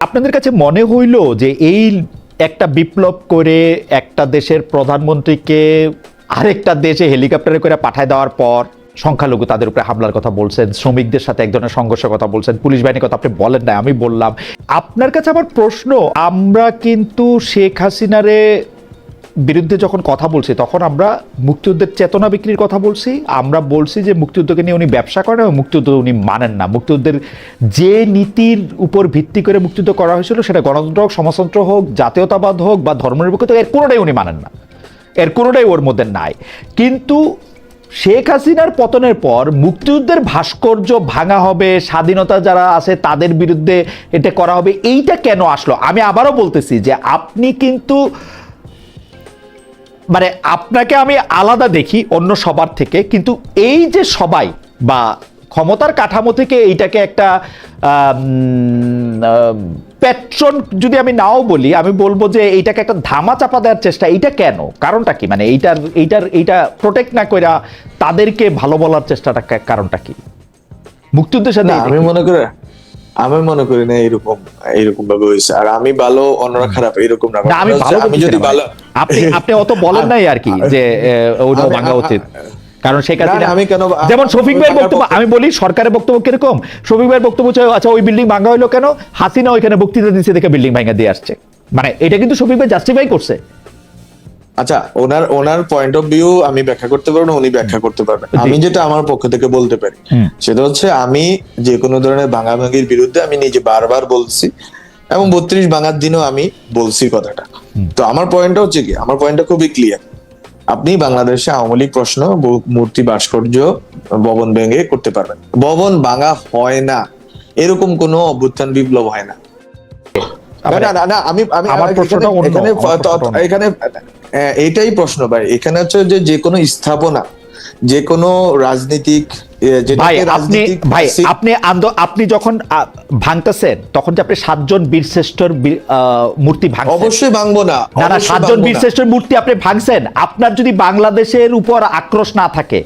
আপনাদের কাছে মনে হইল যে এই একটা বিপ্লব করে একটা দেশের প্রধানমন্ত্রীকে আরেকটা দেশে হেলিকপ্টারে করে পাঠায় দেওয়ার পর সংখ্যালঘু তাদের উপরে হামলার কথা বলছেন, শ্রমিকদের সাথে এক ধরনের সংঘর্ষের কথা বলছেন, পুলিশ বাহিনীর কথা আপনি বলেন না, আমি বললাম। আপনার কাছে আমার প্রশ্ন, আমরা কিন্তু শেখ হাসিনারে বিরুদ্ধে যখন কথা বলছি তখন আমরা মুক্তিযুদ্ধের চেতনা বিক্রির কথা বলছি, আমরা বলছি যে মুক্তিযুদ্ধকে নিয়ে উনি ব্যবসা করেন এবং মুক্তিযুদ্ধ উনি মানেন না। মুক্তিযুদ্ধের যে নীতির উপর ভিত্তি করে মুক্তিযুদ্ধ করা হয়েছিল সেটা গণতন্ত্র হোক, সমাজতন্ত্র হোক, জাতীয়তাবাদ হোক বা ধর্মনিরপেক্ষতা, এর কোনোটাই উনি মানেন না, এর কোনোটাই ওর মধ্যে নাই। কিন্তু শেখ হাসিনার পতনের পর মুক্তিযুদ্ধের ভাস্কর্য ভাঙা হবে, স্বাধীনতা যারা আছে তাদের বিরুদ্ধে এটা করা হবে, এইটা কেন আসলো? আমি আবারও বলতেছি যে আপনি কিন্তু মানে আপনাকে আমি আলাদা দেখি অন্য সবার থেকে, কিন্তু এই যে সবাই বা ক্ষমতার কাঠামো থেকে এইটাকে একটা প্যাট্রন যদি আমি নাও বলি, আমি বলবো যে এইটাকে একটা ধামা চাপা দেওয়ার চেষ্টা, এইটা কেন? কারণটা কি? মানে এইটা প্রোটেক্ট না কইরা তাদেরকে ভালো বলার চেষ্টাটা কারণটা কি? মুক্তিযুদ্ধের সাথে আমি মনে করি না এইরকম ভাবে হয়েছে। আর আমি ভালো অন্যরা খারাপ এরকম না। আমি যদি ভালো আপনি অত বলেন নাই আর কি যে ওটা ভাঙা উচিত, কারণ শেখ হাসিনা যেমন শফিক ভাইয়ের বক্তব্য, আমি বলি সরকারের বক্তব্য কিরকম, শফিক ভাইয়ের বক্তব্য আচ্ছা ওই বিল্ডিং ভাঙা হইলো কেন, হাসিনা ওইখানে বক্তৃতা দিচ্ছে দেখে বিল্ডিং ভাঙা দিয়ে আসছে, মানে এটা কিন্তু শফিক ভাই জাস্টিফাই করছে। আচ্ছা, ওনার পয়েন্ট অফ ভিউ আমি ব্যাখ্যা করতে পারবো না, উনি ব্যাখ্যা করতে পারবেন। আমি যেটা আমার পক্ষ থেকে বলতে পারি সেটা হচ্ছে, আমি যে কোনো ধরনের ভাঙাভাঙির বিরুদ্ধে আমি নিজে বারবার বলছি এবং 32 ভাঙার দিনও আমি বলছি কথাটা। তো আমার পয়েন্টটা হচ্ছে কি, আমার পয়েন্টটা খুবই ক্লিয়ার। আপনি বাংলাদেশে আওয়ামী লীগ প্রশ্ন, মূর্তি, ভাস্কর্য, ভবন ভেঙে করতে পারবেন। ভবন ভাঙা হয় না, এরকম কোনো অভ্যুত্থান বিপ্লব হয় না। এখানে এটাই প্রশ্ন ভাই, এখানে হচ্ছে যে কোনো স্থাপনা, যে কোনো রাজনীতিক, আপনি যখন ভাঙতেছেন তখন যে আপনি 7 জন বীরশ্রেষ্ঠর মূর্তি ভাঙছেন, অবশ্যই ভাঙবো না। 7 জন বীরশ্রেষ্ঠর মূর্তি আপনি ভাঙছেন, আপনার যদি বাংলাদেশের উপর আক্রোশ না থাকে,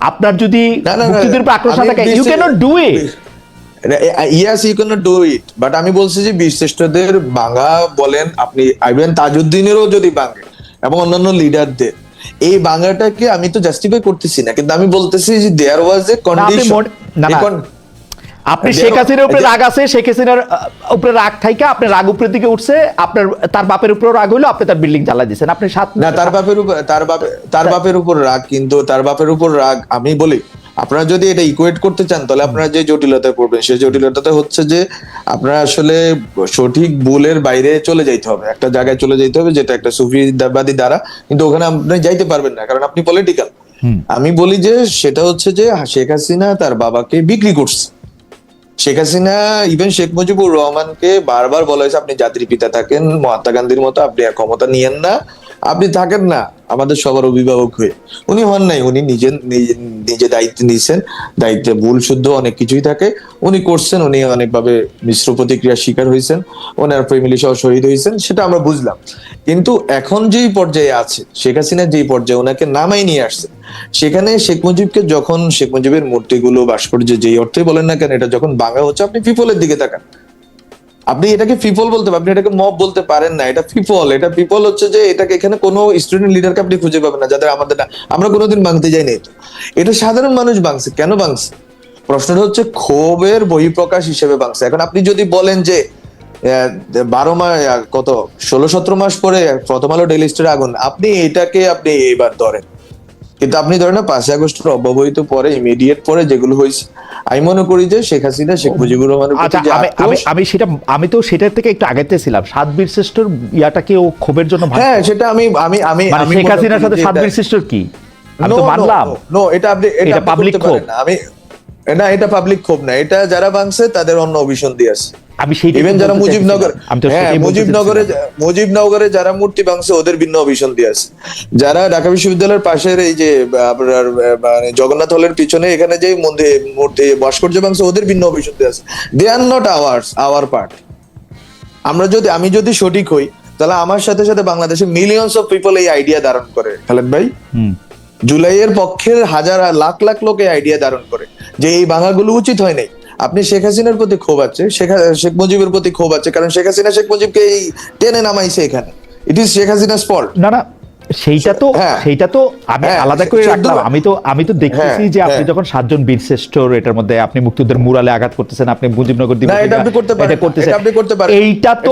আপনার যদি মুক্তিযুদ্ধের উপর আক্রোশ না থাকে, you cannot do it. Yes, you cannot do it, but আমি বলছি যে বীরশ্রেষ্ঠদের ভাঙা বলেন, আপনি আইবেন তাজউদ্দিনেরও যদি ভাঙে এবং অন্যান্য লিডারদের, এই ভাঙাটাকে আমি তো জাস্টিফাই করতেছি না, কিন্তু আমি বলতেছি যে দেয়ার ওয়াজ এ কন্ডিশন। আপনি শেখ হাসিনার উপরে রাগ আছে, শেখ হাসিনার উপরে রাগ থাইকা আপনার রাগ উপরের দিকে উঠছে, আপনার তার বাপের উপর রাগ হইলো, আপনি তার বিল্ডিং জ্বালা দিয়েছেন। আপনি তার বাপের উপর রাগ, কিন্তু তার বাপের উপর রাগ, আমি বলি আপনারা যদি এটা ইকুয়েট করতে চান তাহলে আপনারা যে জটিলতায় পড়বেন, সেই জটিলতাটা হচ্ছে যে আপনারা আসলে সঠিক ভুলের বাইরে চলে যাইতে হবে, একটা জায়গায় চলে যাইতে হবে যেটা একটা সুফিবাদী দ্বারা, কিন্তু ওখানে আপনি যাইতে পারবেন না কারণ আপনি পলিটিক্যাল। আমি বলি যে সেটা হচ্ছে যে শেখ হাসিনা তার বাবাকে বিক্রি করছে। শেখ হাসিনা, ইভেন শেখ মুজিবুর রহমানকে বারবার বলা হয়েছে আপনি জাতির পিতা থাকেন, মহাত্মা গান্ধীর মতো আপনি আর ক্ষমতা নিয়েন না, আপনি থাকেন না আমাদের সবার অভিভাবক হয়ে। উনি হন নাই, উনি নিজে দায়িত্ব নিয়েছেন, দায়িত্বে ভুল শুদ্ধ অনেক কিছুই থাকে, উনি করছেন, উনি অনেকভাবে মিশ্র প্রতিক্রিয়ার শিকার হয়েছেন, ওনার ফ্যামিলি সহ শহীদ হয়েছেন, সেটা আমরা বুঝলাম। কিন্তু এখন যেই পর্যায়ে আছে শেখ হাসিনা, যেই পর্যায়ে ওনাকে নামাই নিয়ে আসছে, সেখানে শেখ মুজিবকে যখন শেখ মুজিবের মূর্তিগুলো, ভাস্কর্য যেই অর্থে বলেন না কেন, এটা যখন ভাঙা হচ্ছে, আপনি পিপলের দিকে তাকান, আপনি এটাকে পিপল বলতে পারেন, আপনি এটাকে মব বলতে পারেন না, এটা পিপল। এটা পিপল হচ্ছে যে এটাকে এখানে কোনো স্টুডেন্ট লিডারকে আপনি খুঁজে পাবেন না যাদের আমাদের না, আমরা কোনোদিন ভাঙতে যাইনি। তো এটা সাধারণ মানুষ ভাঙছে, কেন ভাঙছে? প্রশ্নটা হচ্ছে ক্ষোভের বহিঃপ্রকাশ হিসেবে ভাঙছে। এখন আপনি যদি বলেন যে 12 মাস, 16-17 মাস পরে প্রথম আলো ডেইলি স্টারে আগুন, আপনি এটাকে আপনি এবার ধরেন, কিন্তু আপনি ধরেন না 5 আগস্টের অব্যবহিত পরে, ইমিডিয়েট পরে যেগুলো হয়েছে, আমি মনে করি যে শেখ হাসিনা, শেখ মুজিবুর রহমানের আমি তো সেটার থেকে একটু আগেতেছিলাম, 7 বীরশ্রেষ্ঠর ইয়াটাকে ও ক্ষোভের জন্য, হ্যাঁ সেটা আমি শেখ হাসিনার সাথে 7 বীরশ্রেষ্ঠর কি আমি তো মানলাম, এটা পাবলিক ক্ষোভ। এটা পাবলিক ক্ষোভ না, এটা যারা ভাঙছে তাদের অন্য অভিসন্ধি আছে। ইভেন যারা মুজিবনগরে যারা মূর্তি ভাঙছে ওদের ভিন্ন অভিসন্ধি আছে। যারা ঢাকা বিশ্ববিদ্যালয়ের পাশের এই যে আপনার জগন্নাথ হলের পিছনে এখানে যে মূর্তি ভাস্কর্য ভাঙছে ওদের ভিন্ন অভিসন্ধি আছে। দে আর নট আওয়ার পার্ট। আমি যদি সঠিক হই তাহলে আমার সাথে সাথে বাংলাদেশে মিলিয়নস অফ পিপল এই আইডিয়া ধারণ করে। খালেদ ভাই, জুলাইয়ের পক্ষের হাজার লাখ লাখ লোক এই আইডিয়া ধারণ করে যে এই ভাঙাগুলো উচিত হয় নাই। আপনি শেখ হাসিনার প্রতি ক্ষোভ আছে, শেখ মুজিবের প্রতি ক্ষোভ আছে, কারণ শেখ হাসিনা শেখ মুজিবকে এই টেনে নামাইছে এখানে। It is Sheikh Hasina's fault. না না, সেইটা তো আমি আলাদা করে রাখলাম। আমি তো দেখতেছি যে আপনি যখন 7 জন বীরশ্রেষ্ঠ, এটার মধ্যে আপনি মুক্তিযুদ্ধের মুরালে আঘাত করতেছেন, আপনি মুজিবনগর দিবস এটা আপনি করতে পারেন, করতেছেন, এটা আপনি করতে পারেন, এইটা তো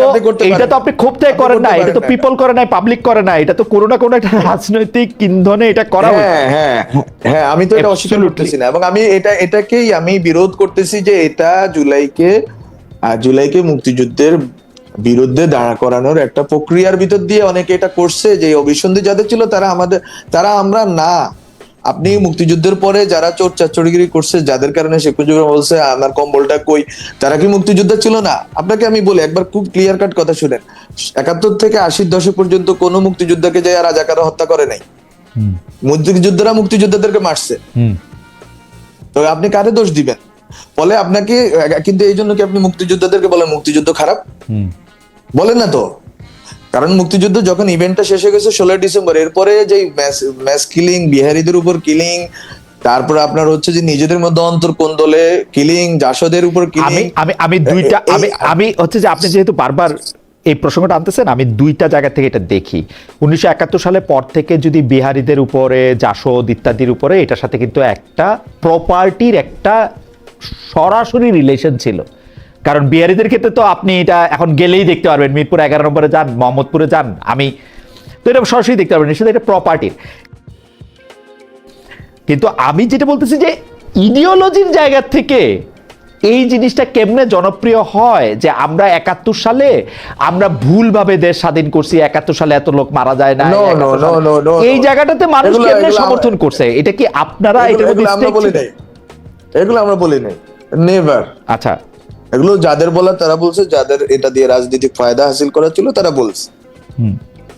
আপনি ক্ষোভ থেকে করেন না, এটা তো পিপল করে নাই, পাবলিক করে না, এটা তো কোনো না কোনো একটা রাজনৈতিক ইন্ধনে এটা করা হচ্ছে। হ্যাঁ, আমি তো এটা অস্বীকার করতেছি না, এবং আমি এটাকেই আমি বিরোধ করতেছি যে এটা জুলাইকে মুক্তিযুদ্ধের বিরুদ্ধে দাঁড়া করানোর একটা প্রক্রিয়ার ভিতর দিয়ে অনেকে এটা করছে, যে অভিসন্ধি যাদের ছিল তারা আমরা না। আপনি মুক্তিযুদ্ধের পরে যারা চোর চাচড়িগিরি করছে, যাদের কারণে শেখ মুজিবুর রহমান বলছে আমার কম্বলটা কই, তারা কি মুক্তিযোদ্ধা ছিল না? আপনাকে আমি বলি, একবার খুব ক্লিয়ার কাট কথা শুনেন, 71 থেকে 80 দশক পর্যন্ত কোন মুক্তিযোদ্ধাকে যায় রাজাকাররা হত্যা করে নাই। মুক্তিযোদ্ধারা মুক্তিযোদ্ধাদেরকে মারছে। তো আপনি কারে দোষ দিবেন? ফলে আপনাকে, কিন্তু এই জন্য কি আপনি মুক্তিযোদ্ধাদেরকে বলেন মুক্তিযুদ্ধ খারাপ? বলেন না তো। কারণ মুক্তিযুদ্ধ যখন ইভেন্টটা শেষ হয়ে গেছে 16 ডিসেম্বর, এরপরে যে ম্যাস কিলিং, বিহারীদের উপর কিলিং, তারপর আপনার হচ্ছে যে নিজেদের মধ্যে অন্তর্কোন্দলে কিলিং, জাসদের উপর কিলিং। আমি দুইটা আমি হচ্ছে যে আপনি যেহেতু বারবার এই প্রসঙ্গটা আনতেছেন, আমি দুইটা জায়গা থেকে এটা দেখি। 1971 সালের পর থেকে যদি বিহারীদের উপরে, জাসদ ইত্যাদির উপরে, এটার সাথে কিন্তু একটা প্রপার্টির একটা সরাসরি রিলেশন ছিল। কারণ বিহারীদের ক্ষেত্রে তো আপনি এটা এখন গেলেই দেখতে পারবেন, মিরপুর 11 নম্বরে যান, মোহাম্মদপুরে যান, আমি তো এটা সরাসরি দেখতে পারবেন, সেটা এটা প্রপার্টির। কিন্তু আমি যেটা বলতেছি যে ইডিওলজির জায়গা থেকে এই জিনিসটা কেমনে জনপ্রিয় হয়, যে আমরা 71 সালে আমরা ভুলভাবে দেশ স্বাধীন করছি, 71 সালে এত লোক মারা যায় না, এই জায়গাটাতে মানুষ কেমনে সমর্থন করছে, এটা কি আপনারা এটার মধ্যে আমরা বলি নাই? এগুলো আমরা বলি নাই, নেভার। আচ্ছা, এগুলো যাদের বলা তারা বলছে, যাদের এটা দিয়ে রাজনৈতিক ফায়দা হাসিল করা ছিল তারা বলছে।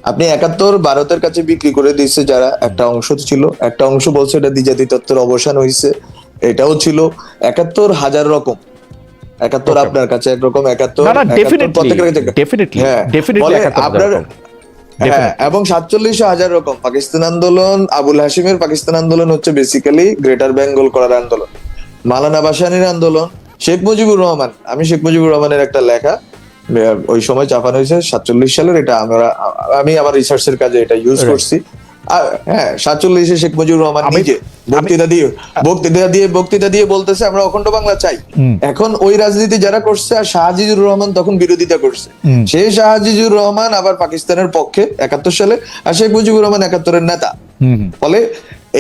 আপনি 71 ভারতের কাছে বিক্রি করে দিয়েছে যারা, একটা অংশ ছিল, একটা অংশ বলছে এটা দ্বিজাতি তত্ত্বের অবসান হয়েছে, এটাও ছিল। 71 হাজার রকম, 71 আপনার কাছে একরকম, 71 আপনার, হ্যাঁ, এবং 47 হাজার রকম। পাকিস্তান আন্দোলন, আবুল হাশিমের পাকিস্তান আন্দোলন হচ্ছে বেসিক্যালি গ্রেটার বেঙ্গল করার আন্দোলন, মাওলানা ভাসানীর আন্দোলন, শেখ মুজিবুর রহমান, আমি শেখ মুজিবুর রহমানের একটা লেখা ওই সময় ছাপানো হয়েছে 47 সালের, এটা আমি আমার রিসার্চের কাজে এটা ইউজ করছি। হ্যাঁ, 47-এ শেখ মুজিবুর রহমান নিজে বক্তৃতা দিয়ে বলতেছে আমরা অখণ্ড বাংলা চাই। এখন ওই রাজনীতি যারা করছে, আর শাহজিজুর রহমান তখন বিরোধিতা করছে, সেই শাহজিজুর রহমান আবার পাকিস্তানের পক্ষে 71 সালে, আর শেখ মুজিবুর রহমান 71-এর নেতা। ফলে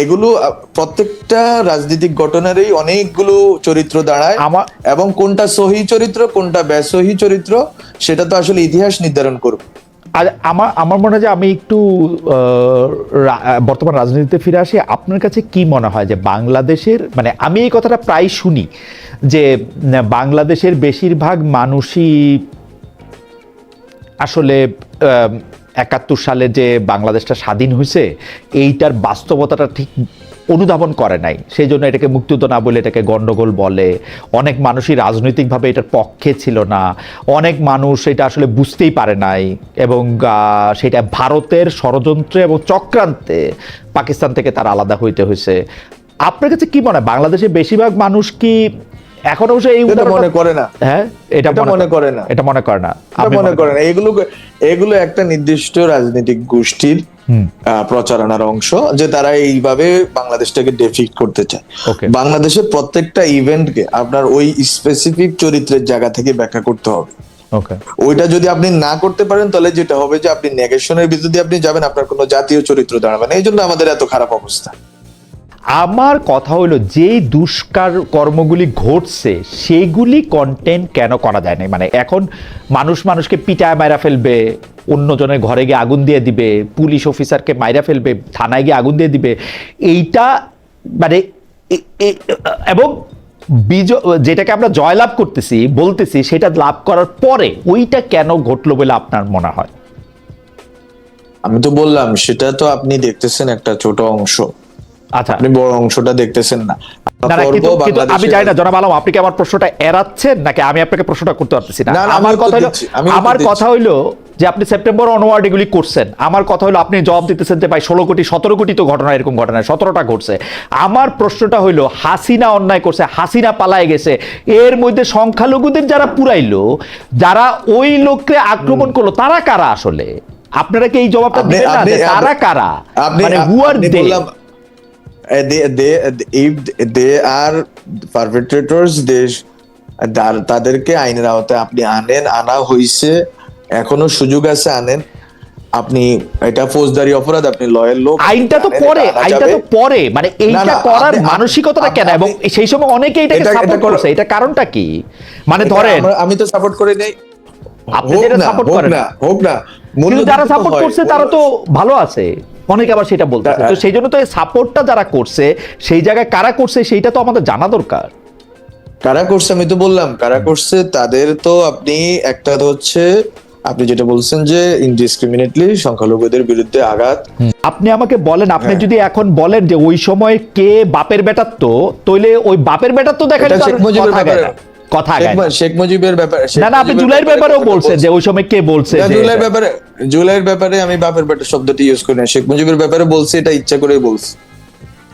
এগুলো প্রত্যেকটা রাজনৈতিক ঘটনারই অনেকগুলো চরিত্র দাঁড়ায়, এবং কোনটা সহি চরিত্র কোনটা বেসহি চরিত্র সেটা তো আসলে ইতিহাস নির্ধারণ করবে। আর আমার মনে হয় যে আমি একটু বর্তমান রাজনীতিতে ফিরে আসি। আপনার কাছে কি মনে হয় যে বাংলাদেশের, মানে আমি এই কথাটা প্রায় শুনি যে বাংলাদেশের বেশিরভাগ মানুষই আসলে 71 সালে যে বাংলাদেশটা স্বাধীন হয়েছে এইটার বাস্তবতাটা ঠিক অনুধাবন করে নাই, সেই জন্য এটাকে মুক্তিযুদ্ধ না বলে এটাকে গন্ডগোল বলে। অনেক মানুষই রাজনৈতিকভাবে এটার পক্ষে ছিল না, অনেক মানুষ এটা আসলে বুঝতেই পারে নাই, এবং সেটা ভারতের ষড়যন্ত্রে এবং চক্রান্তে পাকিস্তান থেকে তার আলাদা হইতে হয়েছে। আপনার কাছে কি মনে হয় বাংলাদেশের বেশিরভাগ মানুষ কি এখন অবশ্য এই মনে করে না? হ্যাঁ, এটা মনে করে না, এটা মনে করে না, আপনি মনে করেন এগুলো একটা নির্দিষ্ট রাজনৈতিক গোষ্ঠীর প্রচারণার অংশ, যে তারা এইভাবে বাংলাদেশটাকে ডেফিক্ট করতে চায়। বাংলাদেশের প্রত্যেকটা ইভেন্টকে আপনার ওই স্পেসিফিক চরিত্রের জায়গা থেকে ব্যাখ্যা করতে হবে। ওইটা যদি আপনি না করতে পারেন, তাহলে যেটা হবে যে আপনি নেগেশনের ভিতর দিয়ে আপনি যাবেন, আপনার কোনো জাতীয় চরিত্র দাঁড়াবে না। এই জন্য আমাদের এত খারাপ অবস্থা। আমার কথা হলো, যেই দুষ্কার কর্মগুলি ঘটছে সেইগুলি কন্টেন্ট কেন করা যায় না? মানে এখন মানুষকে পিটায় মাইরা ফেলবে, অন্যজনের ঘরে গিয়ে আগুন দিয়ে দিবে, পুলিশ অফিসারকে মাইরা ফেলবে, থানায় গিয়ে আগুন দিয়ে দিবে, এইটা মানে এবং যেটাকে আমরা জয়লাভ করতেছি বলতেছি, সেটা লাভ করার পরে ওইটা কেন ঘটলো বলে আপনার মনে হয়? আমি তো বললাম, সেটা তো আপনি দেখতেছেন একটা ছোট অংশ। আচ্ছা, আপনি বড় অংশটা দেখতেছেন না। আমি জানি না জনাব আলম, আপনি কি আমার প্রশ্নটা এড়াচ্ছেন নাকি আমি আপনাকে প্রশ্নটা করতে পারতেছি না? আমার কথা হইলো যে আপনি সেপ্টেম্বর অনওয়ার্ড এগুলি করছেন। আমার কথা হলো আপনি জবাব দিতেছেন যে ভাই 16 কোটি 17 কোটি তো ঘটনা, এরকম ঘটনা 17টা ঘটছে। আমার প্রশ্নটা হইলো হাসিনা অন্যায় করছে, হাসিনা পালায় গেছে, এর মধ্যে সংখ্যালঘুদের যারা পুরাইলো, যারা ওই লোককে আক্রমণ করলো, তারা কারা আসলে? আপনারা কি এই জবাবটা দিবেন না যে তারা কারা, মানে হু আর দে? if they are perpetrators, তাদেরকে আইনের আওতায় আপনি আনা হইছে, এখনো সুযোগ আছে, আনেন। আপনি এটা ফৌজদারি অপরাধ, আপনি লয়ের লোক, আইনটা তো পরে মানে এইটা করার মানসিকতাটা কেন? এবং সেই সময় অনেকে এটাকে সাপোর্ট করছে, এটা কারণটা কি? মানে ধরেন আমি তো সাপোর্ট করে নেই, আপনি যেটা সাপোর্ট করেন হোক না, কিন্তু যারা সাপোর্ট করছে তারা তো ভালো আছে, অনেকে আবার সেটা বলতেছে। তো সেই জন্য তো এই সাপোর্টটা যারা করছে সেই জায়গায় কারা করছে সেইটা তো আমাদের জানা দরকার। কারা করছে আমি তো বললাম কারা করছে, তাদের তো আপনি একটা হচ্ছে আপনি যেটা বলছেন যে ইনডিসক্রিমিনেটলি সংখ্যালঘুদের বিরুদ্ধে আঘাত। আপনি আমাকে বলেন, আপনি যদি এখন বলেন যে ওই সময় কে বাপের বেটার, তো তইলে ওই বাপের বেটার তো দেখা শেখ মুজিবের ব্যাপারে কথা শেখ মুজিবের ব্যাপারে না, আপনি জুলাইয়ের ব্যাপারেও বলছেন যে ওই সময় কে বলছে। জুলাইয়ের ব্যাপারে আমি বাপের বেটা শব্দটি ইউজ করি না, শেখ মুজিবের ব্যাপারে বলছি, এটা ইচ্ছা করে বলছি।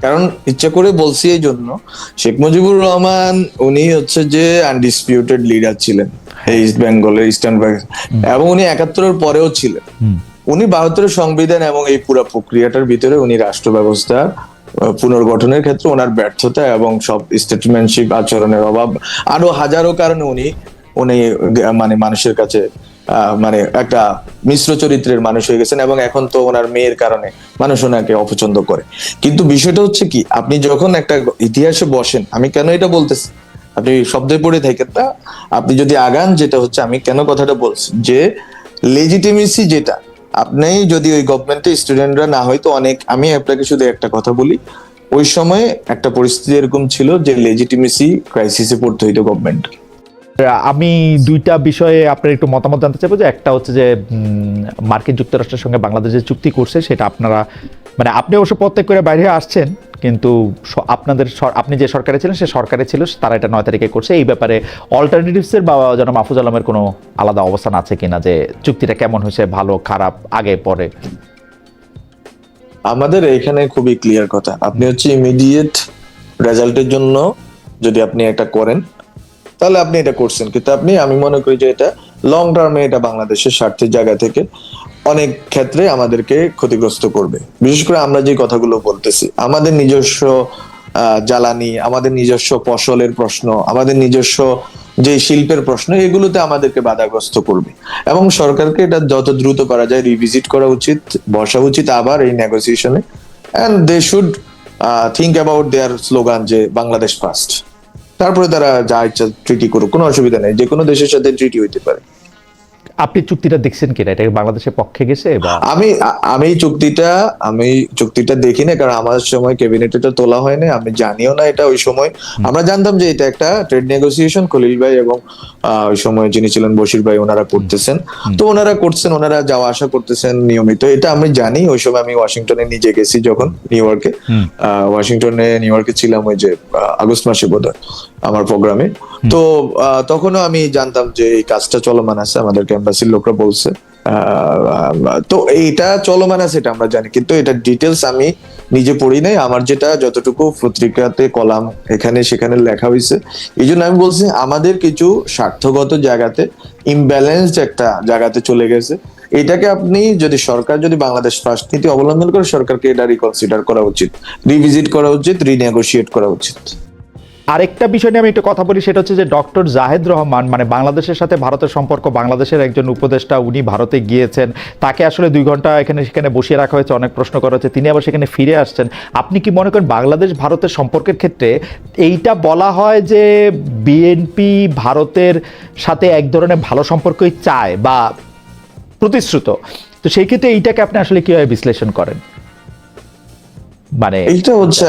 কারণ ইচ্ছা করে বলছি এই জন্য, শেখ মুজিবুর রহমান উনি হচ্ছে যে আনডিসপিউটেড লিডার ছিলেন এই ইস্ট বেঙ্গলের, ইস্টার্ন বেঙ্গল, এবং উনি 71-এর পরেও ছিলেন। উনি 72-এর সংবিধান এবং এই পুরো প্রক্রিয়াটার ভিতরে উনি রাষ্ট্র ব্যবস্থা পুনর্গঠনের ক্ষেত্রে ওনার ব্যর্থতা এবং সব স্টেটমেন্টশিপ আচরণের অভাব, আরো হাজারো কারণে উনি মানে মানুষের কাছে মানে একটা মিশ্র চরিত্রের মানুষ হয়ে গেছেন, এবং এখন তো ওনার মেয়ের কারণে মানুষ ওনাকে অপছন্দ করে। কিন্তু বিষয়টা হচ্ছে কি, আপনি যখন একটা ইতিহাসে বসেন, আমি কেন এটা বলতেছি, আপনি শব্দে পড়ে থাকেন না, আপনি যদি আগান, যেটা হচ্ছে আমি কেন কথাটা বলছি, যে লেজিটিমেসি যেটা, আপনি যদি ওই গভর্নমেন্টে স্টুডেন্টরা না হয়তো অনেক, আমি আপনাকে শুধু একটা কথা বলি, ওই সময় একটা পরিস্থিতি এরকম ছিল যে লেজিটিমেসি ক্রাইসিসে পড়তে হইতো গভর্নমেন্ট। আমি দুইটা বিষয়ে আপনার একটু মতামত জানতে চাইবো। যে একটা হচ্ছে যে মার্কিন যুক্তরাষ্ট্রের সঙ্গে বাংলাদেশ যে চুক্তি করছে সেটা আপনারা, মানে আপনি অবশ্য প্রত্যেক করে বাইরে আসছেন, কিন্তু আপনাদের আপনি যে সরকারে ছিলেন সে সরকারে ছিল, তারা এটা 9 তারিখে করছে। এই ব্যাপারে অল্টারনেটিভসের বা যেন মাহফুজ আলমের কোনো আলাদা অবস্থান আছে কিনা, যে চুক্তিটা কেমন হয়েছে, ভালো খারাপ, আগে পরে? আমাদের এখানে খুবই ক্লিয়ার কথা, আপনি হচ্ছে ইমিডিয়েট রেজাল্টের জন্য যদি আপনি একটা করেন তাহলে আপনি এটা করছেন, কিন্তু আমি মনে করি যে এটা লং টার্মে এটা বাংলাদেশের স্বার্থের জায়গা থেকে অনেক ক্ষেত্রে আমাদেরকে ক্ষতিগ্রস্ত করবে। বিশেষ করে আমরা যে কথাগুলো বলতেছি, আমাদের নিজস্ব জ্বালানি, আমাদের নিজস্ব ফসলের প্রশ্ন, আমাদের নিজস্ব যে শিল্পের প্রশ্ন, এগুলোতে আমাদেরকে বাধাগ্রস্ত করবে। এবং সরকারকে এটা যত দ্রুত করা যায় রিভিজিট করা উচিত, বসা উচিত আবার এই নেগোসিয়েশনে, and they should think about their slogan যে বাংলাদেশ ফার্স্ট। তারপরে তারা যা ইচ্ছা ট্রিটি করুক, কোনো অসুবিধা নেই, যে কোনো দেশের সাথে ট্রিটি হইতে পারে। আপনি চুক্তিটা দেখছেন কিনা, এটা বাংলাদেশের পক্ষে গেছে? বা আমি চুক্তিটা দেখি না, কারণ আমার সময় ক্যাবিনেটে এটা তোলা হয়নি, আমি জানিও না এটা। ওই সময় আমরা জানতাম যে এটা একটা ট্রেড নেগোসিয়েশন, খলিল ভাই এবং ওই সময় যিনি ছিলেন বশির ভাই, ওনারা করতেছেন, তো ওনারা করছেন, ওনারা যাওয়া আসা করতেছেন নিয়মিত, এটা আমি জানি। ওই সময় আমি ওয়াশিংটনে নিজে গেছি, যখন নিউ ইয়র্কে ছিলাম, ওই যে আগস্ট মাসে বোধহয় আমার প্রোগ্রামে, তো তখনও আমি জানতাম যে এই কাজটা চলমান আছে, আমাদেরকে এম্বাসির লোকরা বলছে। তো এইটা চলমান আছে এটা আমরা জানি, কিন্তু এটা ডিটেলস আমি নিজে পড়ি নাই। আমার যেটা যতটুকু পত্রিকাতে কলাম এখানে সেখানে লেখা হয়েছে, এই জন্য আমি বলছি আমাদের কিছু স্বার্থগত জায়গাতে ইমব্যালেন্সড একটা জায়গাতে চলে গেছে। এটাকে আপনি সরকার যদি বাংলাদেশ ফার্স্ট নীতি অবলম্বন করে, সরকারকে এটা রিকনসিডার করা উচিত, রিভিজিট করা উচিত, রিনেগোশিয়েট করা উচিত। আরেকটা বিষয় নিয়ে আমি একটু কথা বলি, সেটা হচ্ছে যে ডক্টর জাহেদ রহমান, মানে বাংলাদেশের সাথে ভারতের সম্পর্ক, বাংলাদেশের একজন উপদেষ্টা, উনি ভারতে গিয়েছেন, তাকে আসলে 2 ঘন্টা সেখানে বসিয়ে রাখা হয়েছে, অনেক প্রশ্ন করা হচ্ছে, তিনি আবার সেখানে ফিরে আসছেন। আপনি কি মনে করেন বাংলাদেশ ভারতের সম্পর্কের ক্ষেত্রে এইটা বলা হয় যে বিএনপি ভারতের সাথে এক ধরনের ভালো সম্পর্কই চায় বা প্রতিশ্রুত, তো সেই ক্ষেত্রে এইটাকে আপনি আসলে কিভাবে বিশ্লেষণ করেন? মানে এইটা হচ্ছে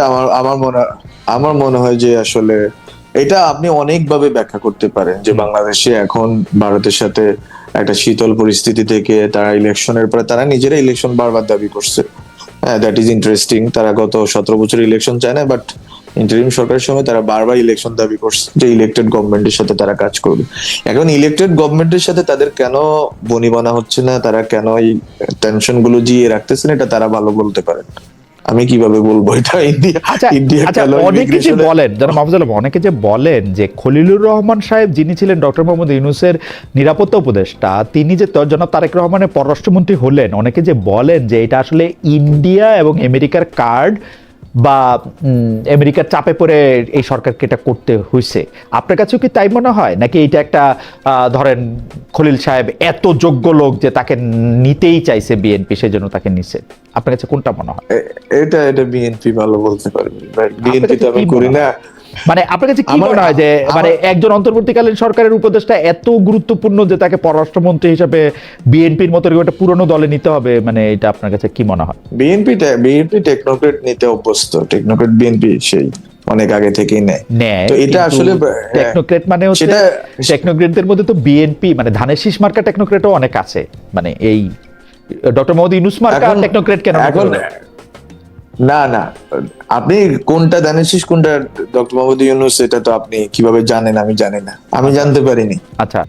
আমার মনে হয় যে আসলে এটা আপনি অনেকভাবে ব্যাখ্যা করতে পারেন, যে বাংলাদেশে এখন ভারতের সাথে একটা শীতল পরিস্থিতি থেকে তারা ইলেকশনের পরে তারা নিজেরা ইলেকশন বারবার দাবি করছে। হ্যাঁ, দ্যাট ইজ ইন্টারেস্টিং। তারা গত 17 বছর ইলেকশন চায় না, বাট ইন্টারিম সরকারের সময় তারা বারবার ইলেকশন দাবি করছে যে ইলেক্টেড গভর্নমেন্টের সাথে তারা কাজ করবে। এখন ইলেক্টেড গভর্নমেন্টের সাথে তাদের কেন বনিবনা হচ্ছে না, তারা কেন এই টেনশন গুলো জিয়ে রাখতেছেন, এটা তারা ভালো বলতে পারেন। আমি কিভাবে বলবো এটা? ইন্ডিয়া আচ্ছা ইন্ডিয়া আচ্ছা, কেন অনেকে যে immigration-এ- বলেন, যারা মাহফুজুল আলম, অনেকে যে বলেন যে খলিলুর রহমান সাহেব যিনি ছিলেন ডক্টর মোহাম্মদ ইউনূসের নিরাপত্তা উপদেষ্টা, তিনি যে জনাব তারেক রহমানের পররাষ্ট্রমন্ত্রী হলেন, অনেকে যে বলেন যে এটা আসলে ইন্ডিয়া এবং আমেরিকার কার্ড বা আমেরিকার চাপে পড়ে এই সরকারকে এটা করতে হয়েছে। আপনার কাছেও কি তাই মনে হয়, নাকি এটা একটা ধরেন খলিল সাহেব এত যোগ্য লোক যে তাকে নিতেই চাইছে বিএনপি, সেজন্য তাকে নিছে? আপনার কাছে কোনটা মনে হয়? এটা এটা বিএনপি ভালো বলতে পারবে, বিএনপি কাছে তো আমি কি করি মনে না। মানে আপনার কাছে কি আমার- মনে হয় যে মানে আমার- একজন অন্তর্বর্তীকালীন সরকারের উপদেষ্টা এত গুরুত্বপূর্ণ যে তাকে পররাষ্ট্রমন্ত্রী হিসেবে বিএনপির মতো এরকম একটা পুরনো দলে নিতে হবে? মানে এটা আপনার কাছে কি মনে হয়? বিএনপি টেকনোক্রেট নিতে অভ্যস্ত, টেকনোক্রেট বিএনপি সেই অনেক আগে থেকেই নেয়। নেয়, তো এটা আসলে টেকনোক্রেট মানে হচ্ছে, সেটা- টেকনোক্রেটদের মধ্যে তো বিএনপি মানে ধানের শীষ মার্কা টেকনোক্রেটও অনেক আছে। মানে এই ডক্টর মোহাম্মদ ইউনূস মার্কা এখন- টেকনোক্রেট কেন নিতে এখন হলো? না না, আপনি কোনটা দানেশিস কোনটা ডক্টর মোহাম্মদ ইউনূস এটা তো আপনি কিভাবে জানেন? আমি জানি না, আমি জানতে পারিনি। আচ্ছা।